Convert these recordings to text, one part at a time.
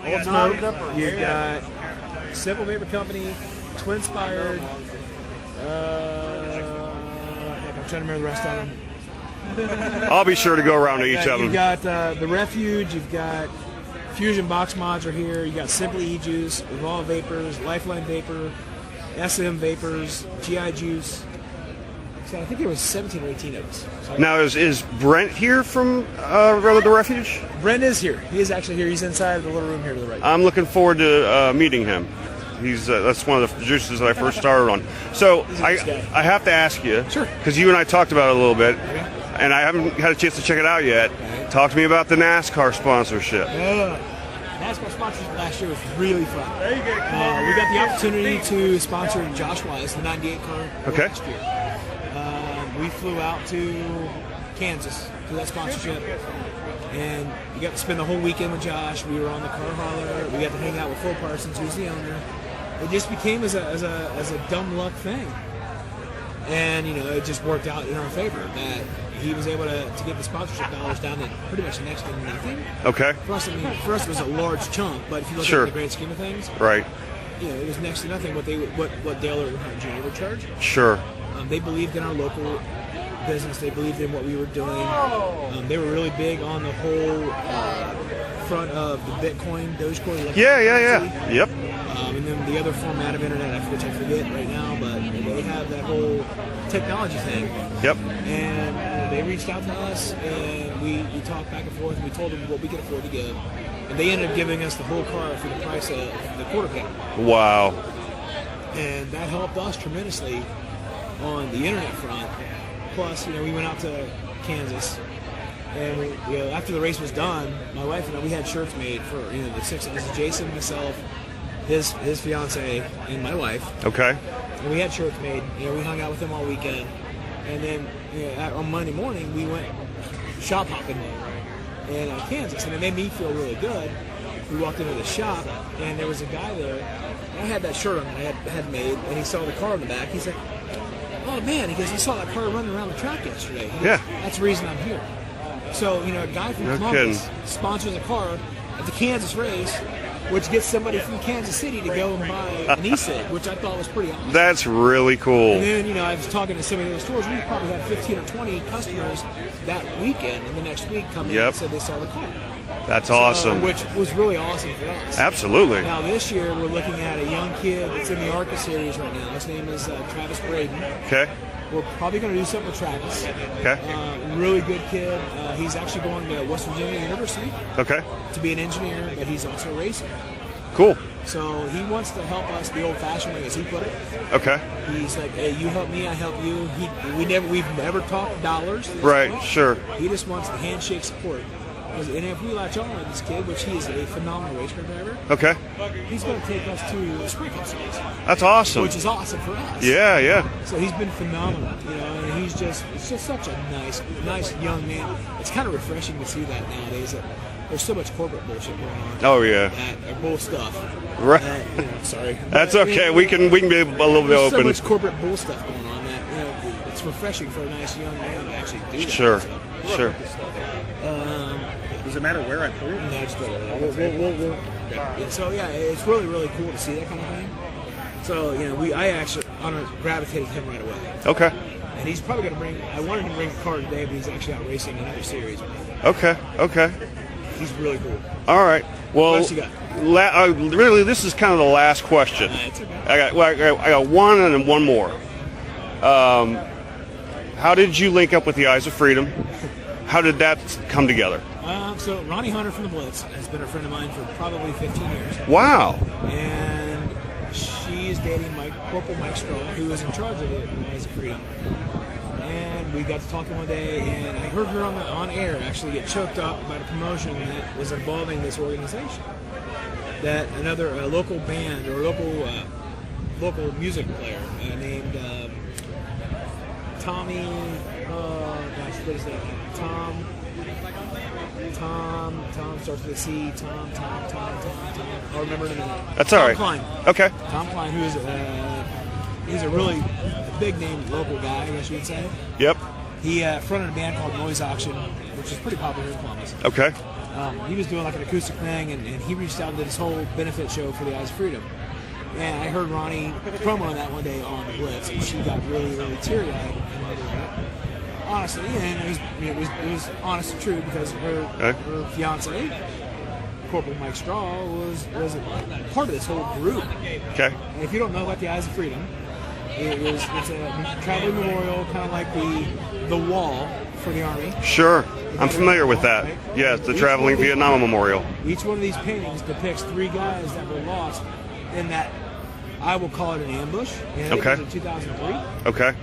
Old Smoke. You've got Simple Vapor Company, Twin Spired. I'm trying to remember the rest of them. I'll be sure to go around to each of them. You've got the Refuge. You've got Fusion Box Mods are here. You got Simply E-Juice, Evolve Vapors, Lifeline Vapor, SM Vapors, GI Juice. So I think there was 17 or 18 of us. So now, is Brent here from the Refuge? Brent is here. He is actually here. He's inside the little room here to the right. I'm looking forward to meeting him. That's one of the juices that I first started on. So I have to ask you, sure, because you and I talked about it a little bit, and I haven't had a chance to check it out yet. Talk to me about the NASCAR sponsorship. NASCAR sponsorship last year was really fun. We got the opportunity to sponsor Josh Wise, the 98 car last year. We flew out to Kansas for that sponsorship, and we got to spend the whole weekend with Josh. We were on the car hauler. We got to hang out with Phil Parsons, who's the owner. It just became as a dumb luck thing, and it just worked out in our favor that he was able to get the sponsorship dollars down to pretty much next to nothing. Okay. For us, it was a large chunk, but if you look at the great scheme of things, right? It was next to nothing what Dale or Junior would charge. Sure. They believed in our local business. They believed in what we were doing. They were really big on the whole front of the Bitcoin, Dogecoin. Yeah. Yep. And then the other format of internet, which I forget right now, but they have that whole technology thing. Yep. And they reached out to us, and we talked back and forth, and we told them what we could afford to give. And they ended up giving us the whole car for the price of the quarter panel. Wow. And that helped us tremendously on the internet front. Plus, we went out to Kansas, and after the race was done, my wife and I, we had shirts made for the six of us: Jason, myself, his fiance, and my wife. Okay. And we had shirts made. We hung out with them all weekend, and then on Monday morning we went shop hopping in Kansas, and it made me feel really good. We walked into the shop, and there was a guy there. I had that shirt on that I had made, and he saw the car in the back. He's like, "Oh man," he goes, "I saw that car running around the track yesterday." Goes, that's the reason I'm here. So, a guy from Columbus sponsors a car at the Kansas race, which gets somebody from Kansas City to go and buy an e-cig, which I thought was pretty awesome. That's really cool. And then, I was talking to some of the other stores. We probably had 15 or 20 customers that weekend, and the next week come in and said they saw the car. That's awesome. Which was really awesome for us. Absolutely. Now, this year, we're looking at a young kid that's in the ARCA series right now. His name is Travis Braden. Okay. We're probably going to do something with Travis. Okay. Really good kid. He's actually going to West Virginia University. Okay. To be an engineer, but he's also a racer. Cool. So he wants to help us the old-fashioned way, as he put it. Okay. He's like, "Hey, you help me, I help you." We've never talked dollars. Right. Sure. He just wants the handshake support. And if we latch on with this kid, which he is a phenomenal race car driver, he's going to take us to the Sprint Cup Series. That's awesome. Which is awesome for us. Yeah. So he's been phenomenal, and it's just such a nice young man. It's kind of refreshing to see that nowadays. There's so much corporate bullshit going on. Oh yeah. Bull stuff. Right. Sorry. That's okay. We can be a little bit open. So much corporate bull stuff going on that it's refreshing for a nice young man to actually do that. Sure. Does it matter where I pour it? No, just So it's really, really cool to see that kind of thing. So I actually gravitated him right away. Okay. And he's probably going to bring. I wanted him to bring a car today, but he's actually out racing another series. Okay. He's really cool. All right. Well, what else you got? Really, this is kind of the last question. It's okay. I got one and then one more. How did you link up with the Eyes of Freedom? How did that come together? So Ronnie Hunter from the Blitz has been a friend of mine for probably 15 years. Wow. And she's dating Corporal Mike Straw, who is in charge of the Eyes of Freedom. And we got to talking one day, and I heard her on air actually get choked up about a promotion that was involving this organization. That another local band or local music player named Tommy. What is that? Tom starts with a C. Tom. I'll remember it in a minute. That's all right. Tom Klein. Okay. Tom Klein, who is he's a really big name local guy, I guess you would say. Yep. He fronted a band called Noise Auction, which is pretty popular in Columbus. Okay. He was doing like an acoustic thing, and he reached out and did this whole benefit show for the Eyes of Freedom. And I heard Ronnie promo on that one day on the Blitz, and she got really, really teary-eyed. Honestly, and it was honest and true because her fiance, Corporal Mike Straw, was a part of this whole group. Okay. And if you don't know about the Eyes of Freedom, it's a traveling memorial, kind of like the wall for the Army. Sure. I'm familiar with that. Right? Yes, the Traveling Vietnam Memorial. Each one of these paintings depicts 3 guys that were lost in that, I will call it an ambush. And I think it was in 2003. Okay.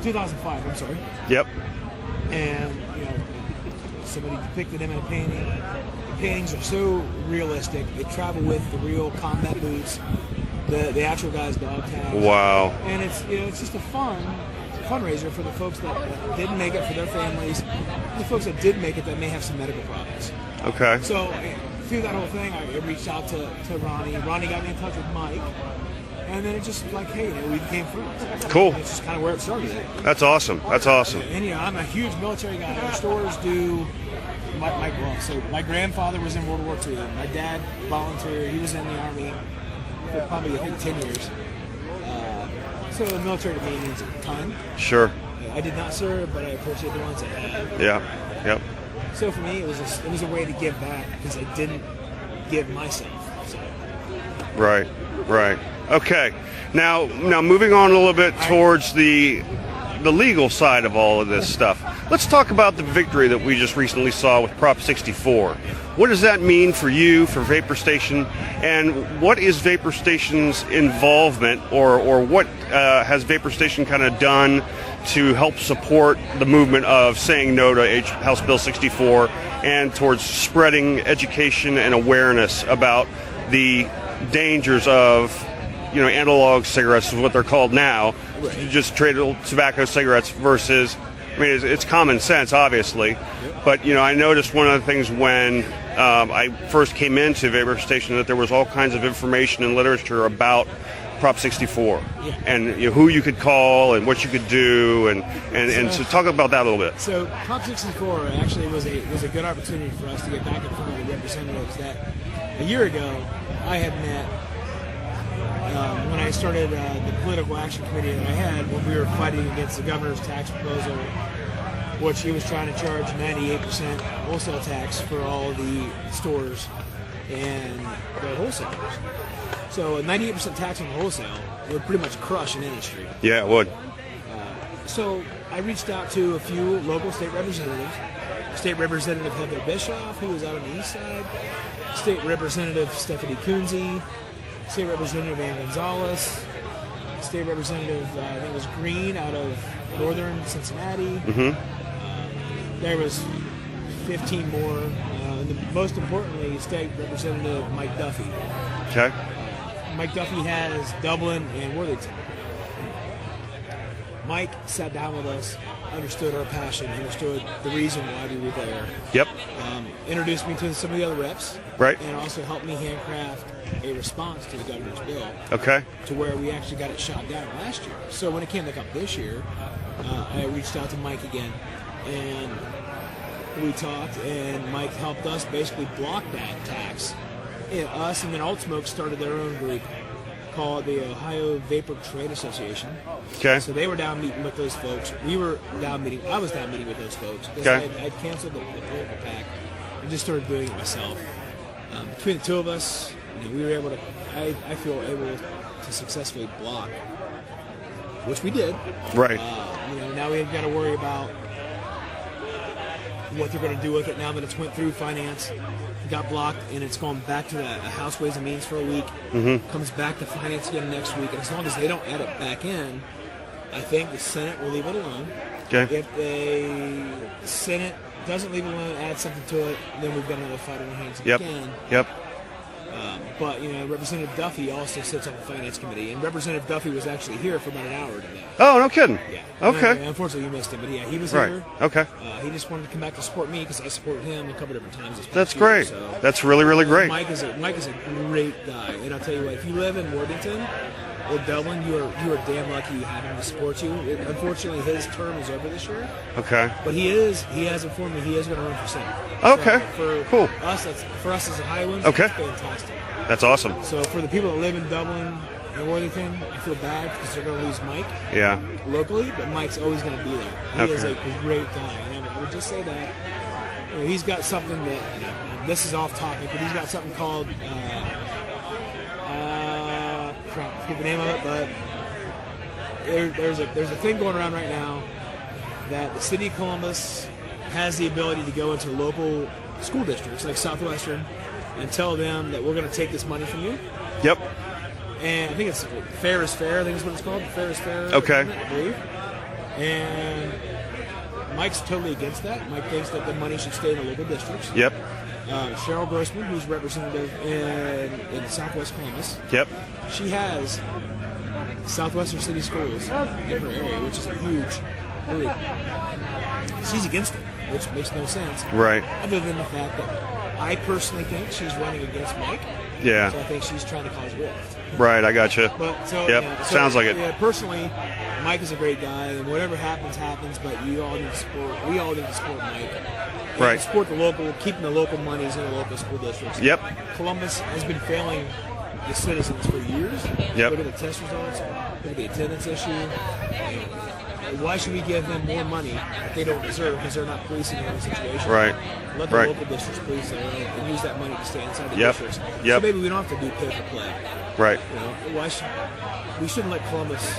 2005, I'm sorry. Yep. And, somebody depicted them in a painting. The paintings are so realistic. They travel with the real combat boots, the actual guy's dog tags. Wow. And it's just a fundraiser for the folks that didn't make it, for their families, and the folks that did make it that may have some medical problems. Okay. So through that whole thing, I reached out to Ronnie. Ronnie got me in touch with Mike. And then it just like, hey, we became friends. Cool. It's just kind of where it started. That's awesome. That's awesome. And I'm a huge military guy. Our stores do. My grandfather was in World War II. My dad volunteered. He was in the Army for probably, I think, 10 years. So the military to me means a ton. Sure. I did not serve, but I appreciate the ones that have. Yeah. Yep. So for me, it was a way to give back because I didn't give myself. So. Right. Okay. Now moving on a little bit towards the legal side of all of this stuff. Let's talk about the victory that we just recently saw with Prop 64. What does that mean for you, for Vapor Station, and what is Vapor Station's involvement, or what has Vapor Station kind of done to help support the movement of saying no to House Bill 64 and towards spreading education and awareness about the dangers of analog cigarettes is what they're called now, just tradable tobacco cigarettes versus, it's common sense, obviously, but, I noticed one of the things when I first came into Vapor Station that there was all kinds of information and literature about Prop 64 and who you could call and what you could do, and so talk about that a little bit. So Prop 64 actually was a good opportunity for us to get back in front of the representatives that a year ago I had met when I started the political action committee that I had when we were fighting against the governor's tax proposal, which he was trying to charge 98% wholesale tax for all the stores and the wholesalers. So a 98% tax on the wholesale would pretty much crush an industry. Yeah, it would. So I reached out to a few local state representatives. State Representative Heather Bischoff, who was out on the east side. State Representative Stephanie Coonsey. State Representative Ann Gonzalez. State Representative, I think it was Green, out of northern Cincinnati. There was 15 more. And most importantly, State Representative Mike Duffy. Okay. Mike Duffy has Dublin and Worthington. Mike sat down with us, understood our passion, understood the reason why we were there. Yep. Introduced me to some of the other reps. Right. And also helped me handcraft a response to the governor's bill. Okay. To where we actually got it shot down last year. So when it came back up this year, I reached out to Mike again, and we talked, and Mike helped us basically block that tax. And us and then Alt Smoke started their own group called the Ohio Vapor Trade Association. Okay. So they were down meeting with those folks. I was down meeting with those folks. Okay. I'd canceled the political pack and just started doing it myself. Between the two of us, we were able to, I feel able to successfully block, which we did. Right. Now we've got to worry about what they're going to do with it now that it's went through finance. It got blocked, and it's going back to the House Ways and Means for a week. Comes back to finance again next week. And as long as they don't add it back in, I think the Senate will leave it alone. Okay. If the Senate doesn't leave it alone, add something to it, then we've got another fight on our hands again. Yep. But Representative Duffy also sits on the Finance Committee, and Representative Duffy was actually here for about an hour today. Oh, no kidding. Yeah. Okay. Unfortunately, you missed him, but yeah, he was Right. here. Okay. He just wanted to come back to support me because I supported him a couple different times. That's great. That's really, really great. Mike is a great guy, and I'll tell you what, if you live in Worthington, with Dublin, you are damn lucky you have him to support you. Unfortunately, his term is over this year. Okay. But he has informed me he is going to run for Senate. Okay. So Cool. For us as a Highlands, Okay. that's fantastic. That's awesome. So for the people that live in Dublin and Worthington, I feel bad because they're going to lose Mike Yeah. locally, but Mike's always going to be there. He is Okay. a great guy. And I would just say that he's got something that, this is off topic, but he's got something called, I forget the name of it, but there's a thing going around right now that the city of Columbus has the ability to go into local school districts like Southwestern and tell them that we're going to take this money from you. Yep. And I think it's fair is fair. I think is what it's called. Fair is fair. Okay. I believe. And Mike's totally against that. Mike thinks that the money should stay in the local districts. Yep. Cheryl Grossman, who's representative in Southwest Columbus, Yep. she has Southwestern City Schools in her area, which is a huge. Really, she's against it, which makes no sense. Right. Other than the fact that I personally think she's running against Mike. Yeah. So I think she's trying to cause rift. Right. I got you. But so Yep. so, Sounds like it. Yeah, personally, Mike is a great guy, and whatever happens, happens. But you all need to support. We all need to support Mike. And Right. Support the local, keeping the local monies in the local school districts. Yep. Columbus has been failing the citizens for years. Yep. Look at the test results. Look at the attendance issue. And why should we give them more money that they don't deserve because they're not policing their own situation? Right. Let the Right. local districts police their own and use that money to stay inside the Yep. districts. Yep. So maybe we don't have to do pay for play. Right. We shouldn't let Columbus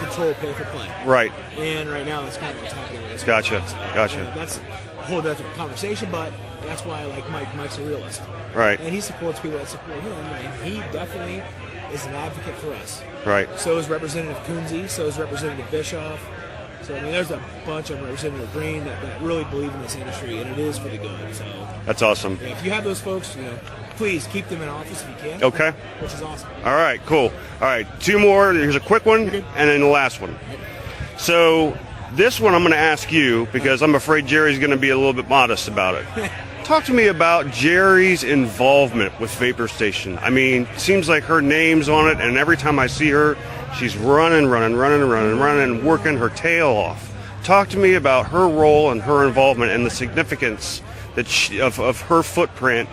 control pay for play. Right. And right now, that's kind of what's happening with this. Gotcha. Gotcha. That's a whole different conversation, but that's why I like Mike. Mike's a realist. Right. And he supports people that support him, and he definitely is an advocate for us. Right. So is Representative Coonsey, so is Representative Bischoff. So, I mean, there's a bunch of Representative Green that really believe in this industry, and it is for the good. So, That's awesome. if you have those folks, please keep them in office if you can. Okay. Which is awesome. All right. Cool. All right. Two more. Here's a quick one, Okay. and then the last one. So this one I'm going to ask you because I'm afraid Jerry's going to be a little bit modest about it. Talk to me about Jerry's involvement with Vapor Station. I mean, it seems like her name's on it, and every time I see her, she's running, and working her tail off. Talk to me about her role and her involvement and the significance that of her footprint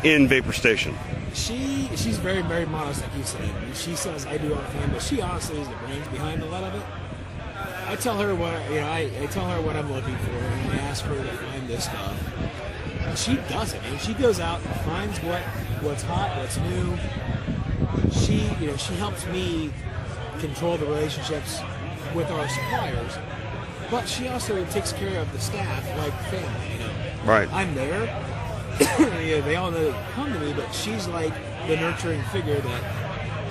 in Vapor Station. She's very, very modest, like you said. She says I do everything, but she honestly is the brains behind a lot of it. I tell her what I tell her what I'm looking for, and I ask her to find this stuff. And she does it, and she goes out and finds what's hot, what's new. She helps me control the relationships with our suppliers, but she also takes care of the staff like family. Right. I'm there. They all know to come to me, but she's like the nurturing figure that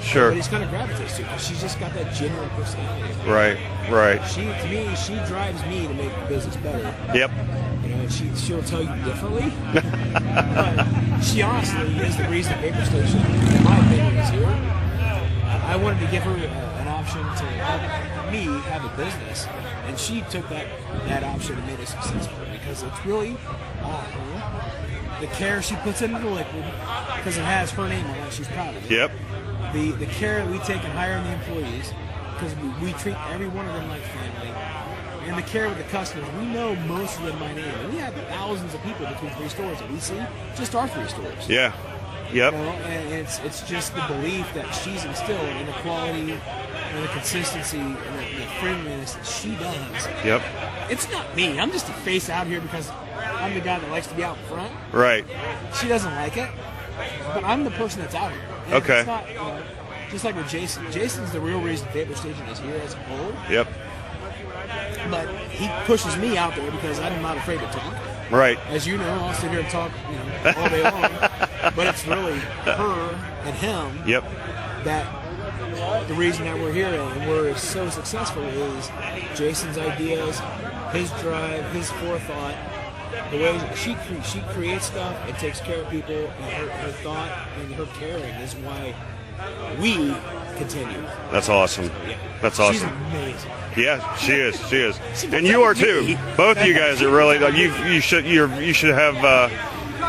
Sure. everybody's kind of gravitates to because she's just got that genuine personality. Right. Right. To me, she drives me to make the business better. Yep. And she'll tell you differently, but she honestly is the reason Vapor Station, in my opinion, is here. I wanted to give her an option to help me have a business, and she took that option and made it successful because it's really all her. The care she puts into the liquid, because it has her name on it, she's proud of it. Yep. The care we take in hiring the employees, because we treat every one of them like family, and the care with the customers. We know most of them by name. And we have thousands of people between 3 stores that we see, just our 3 stores. Yeah. Yep. And it's just the belief that she's instilled in the quality and the consistency and the friendliness that she does. Yep. It's not me. I'm just a face out here because I'm the guy that likes to be out front. Right. She doesn't like it, but I'm the person that's out here. And Okay. It's not, just like with Jason. Jason's the real reason Vapor Station is here as a whole. Yep. But he pushes me out there because I'm not afraid to talk. Right. As you know, I'll sit here and talk, all day long. But it's really her and him Yep. that the reason that we're here and we're so successful is Jason's ideas, his drive, his forethought, the way she creates stuff and takes care of people, and her thought and her caring is why we continue. That's awesome. That's awesome. She's amazing. Yeah, she is. She is. She And you are protected too. me. Both of you guys are really. You should have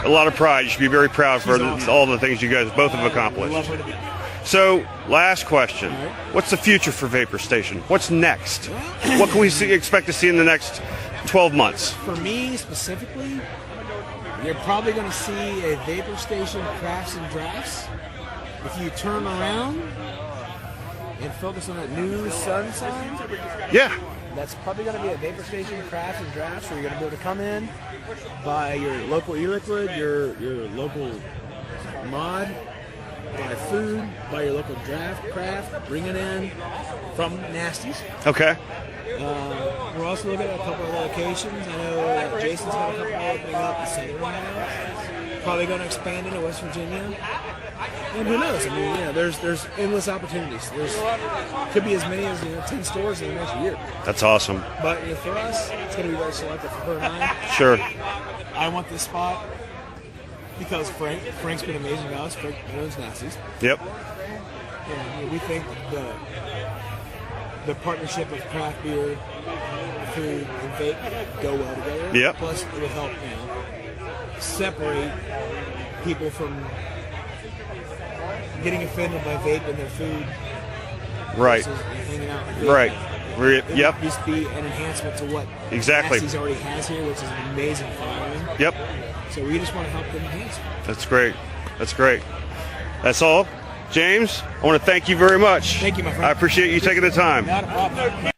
a lot of pride. You should be very proud for She's awesome. all the things you guys both have I accomplished. love her to be. So, last question. All right. What's the future for Vapor Station? What's next? What can we expect to see in the next 12 months? For me specifically, you're probably going to see a Vapor Station Crafts and Drafts. If you turn around and focus on that new sun sign, Yeah. that's probably going to be a Vapor Station Crafts and Drafts where you're going to be able to come in, buy your local e-liquid, your local mod, buy food, buy your local craft, bring it in from Nasty's. Okay. We're also looking at a couple of locations. I know that Jason's got a couple opening up in Center now. Probably going to expand into West Virginia. And who knows? I mean, there's endless opportunities. There's could be as many as 10 stores in the next year. That's awesome. But for us, it's going to be very selective for her and I. Sure. I want this spot because Frank's been amazing to us. Frank owns Nasty's. Yep. And we think the partnership of craft beer, food, and vape go well together. Yep. Plus, it will help separate people from getting offended by vape in their food. Right. Versus hanging out with vape. Right. It Yep. would just be an enhancement to what Exactly. Nasty's already has here, which is an amazing following. Yep. So we just want to help them enhance it. That's great. That's great. That's all. James, I want to thank you very much. Thank you, my friend. I appreciate you taking the time. Not a problem.